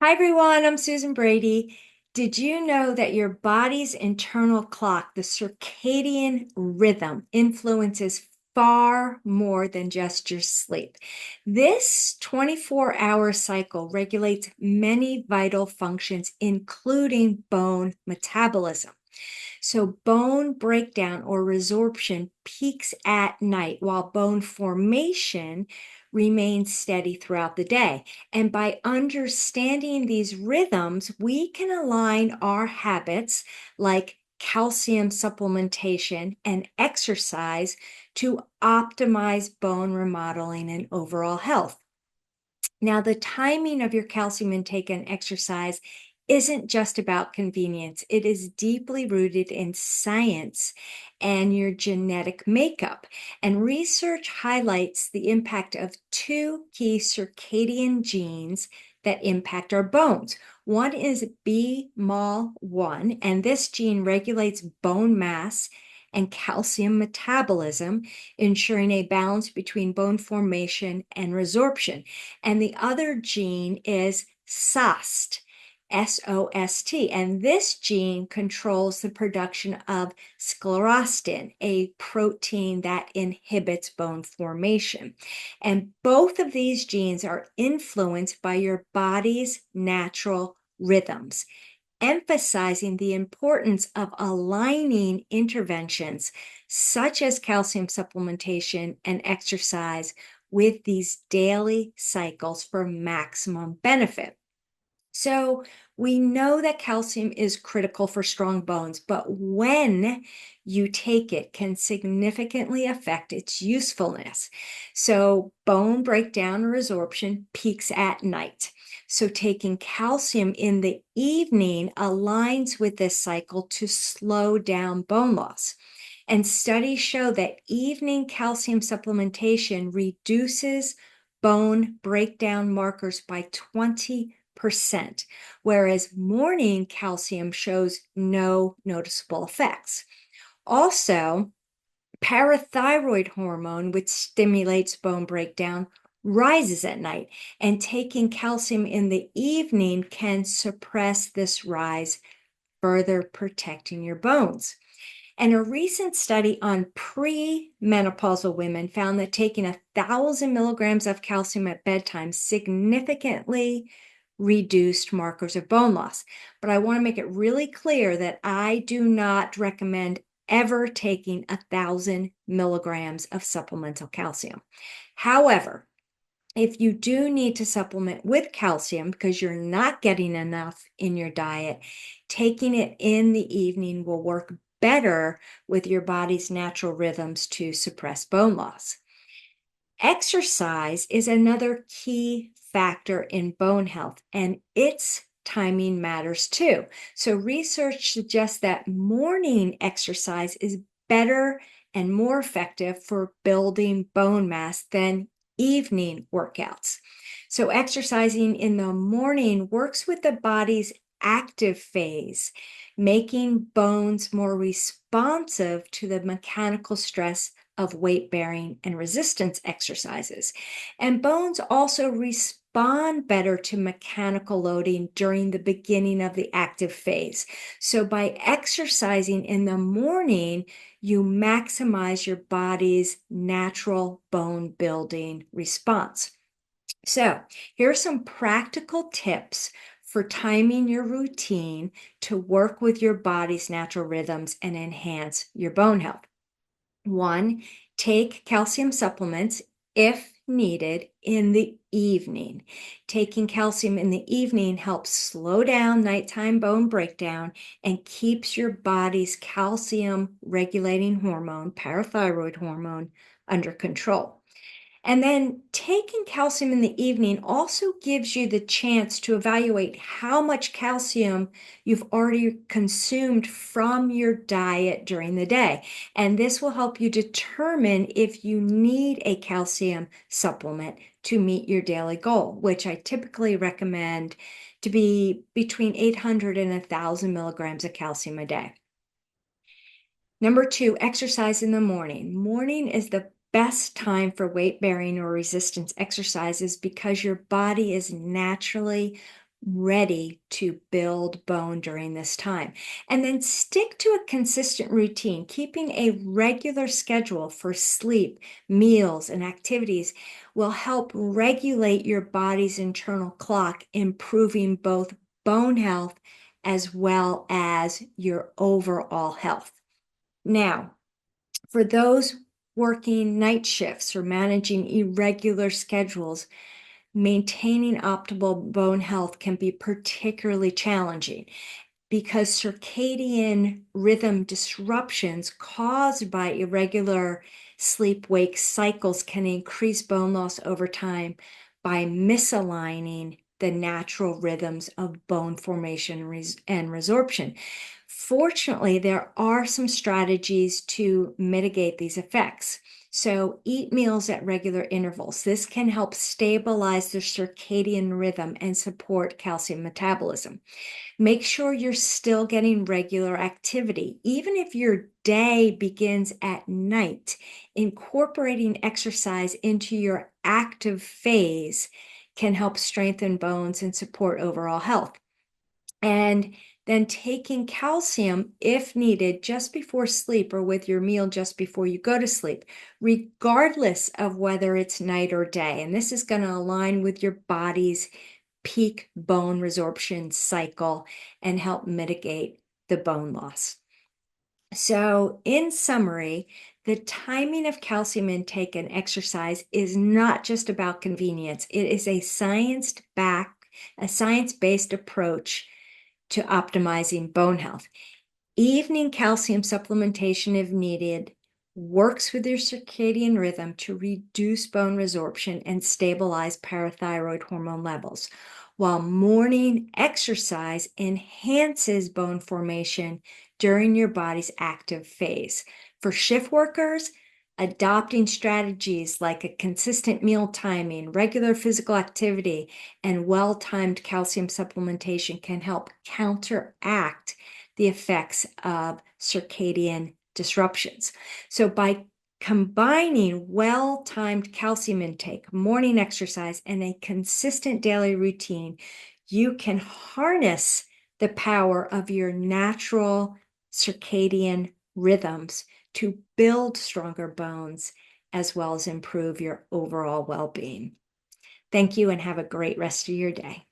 Hi everyone, I'm Susan Brady. Did you know that your body's internal clock, the circadian rhythm, influences far more than just your sleep? This 24-hour cycle regulates many vital functions, including bone metabolism. So bone breakdown or resorption peaks at night while bone formation remains steady throughout the day. And by understanding these rhythms, we can align our habits like calcium supplementation and exercise to optimize bone remodeling and overall health. Now, the timing of your calcium intake and exercise isn't just about convenience. It is deeply rooted in science and your genetic makeup. And research highlights the impact of two key circadian genes that impact our bones. One is BMAL1, and this gene regulates bone mass and calcium metabolism, ensuring a balance between bone formation and resorption. And the other gene is SOST, SOST. And this gene controls the production of sclerostin, a protein that inhibits bone formation. And both of these genes are influenced by your body's natural rhythms, emphasizing the importance of aligning interventions such as calcium supplementation and exercise with these daily cycles for maximum benefit. So we know that calcium is critical for strong bones, but when you take it can significantly affect its usefulness. So bone breakdown or resorption peaks at night. So taking calcium in the evening aligns with this cycle to slow down bone loss. And studies show that evening calcium supplementation reduces bone breakdown markers by 20%, whereas morning calcium shows no noticeable effects. Also, parathyroid hormone, which stimulates bone breakdown, rises at night, and taking calcium in the evening can suppress this rise, further protecting your bones. And a recent study on premenopausal women found that taking 1,000 milligrams of calcium at bedtime significantly reduced markers of bone loss. But I want to make it really clear that I do not recommend ever taking 1,000 milligrams of supplemental calcium. However, if you do need to supplement with calcium because you're not getting enough in your diet, taking it in the evening will work better with your body's natural rhythms to suppress bone loss. Exercise is another key factor in bone health, and its timing matters too. So research suggests that morning exercise is better and more effective for building bone mass than evening workouts. So exercising in the morning works with the body's active phase, making bones more responsive to the mechanical stress of weight bearing and resistance exercises. And bones also respond better to mechanical loading during the beginning of the active phase. So by exercising in the morning, you maximize your body's natural bone building response. So here are some practical tips for timing your routine to work with your body's natural rhythms and enhance your bone health. One, take calcium supplements if needed in the evening. Taking calcium in the evening helps slow down nighttime bone breakdown and keeps your body's calcium regulating hormone, parathyroid hormone, under control. And then taking calcium in the evening also gives you the chance to evaluate how much calcium you've already consumed from your diet during the day. And this will help you determine if you need a calcium supplement to meet your daily goal, which I typically recommend to be between 800 and 1,000 milligrams of calcium a day. Number two, exercise in the morning. Morning is the best time for weight bearing or resistance exercises because your body is naturally ready to build bone during this time. And then stick to a consistent routine, keeping a regular schedule for sleep, meals, and activities will help regulate your body's internal clock, improving both bone health as well as your overall health. Now, for those working night shifts or managing irregular schedules, maintaining optimal bone health can be particularly challenging because circadian rhythm disruptions caused by irregular sleep-wake cycles can increase bone loss over time by misaligning the natural rhythms of bone formation and resorption. Fortunately, there are some strategies to mitigate these effects. So eat meals at regular intervals. This can help stabilize the circadian rhythm and support calcium metabolism. Make sure you're still getting regular activity. Even if your day begins at night, incorporating exercise into your active phase can help strengthen bones and support overall health. And then taking calcium, if needed, just before sleep or with your meal just before you go to sleep, regardless of whether it's night or day. And this is going to align with your body's peak bone resorption cycle and help mitigate the bone loss. So, in summary, the timing of calcium intake and exercise is not just about convenience. It is a science-based approach to optimizing bone health. Evening calcium supplementation, if needed, works with your circadian rhythm to reduce bone resorption and stabilize parathyroid hormone levels, while morning exercise enhances bone formation during your body's active phase. For shift workers, adopting strategies like a consistent meal timing, regular physical activity, and well-timed calcium supplementation can help counteract the effects of circadian disruptions. So by combining well-timed calcium intake, morning exercise, and a consistent daily routine, you can harness the power of your natural circadian rhythms to build stronger bones as well as improve your overall well-being. Thank you and have a great rest of your day.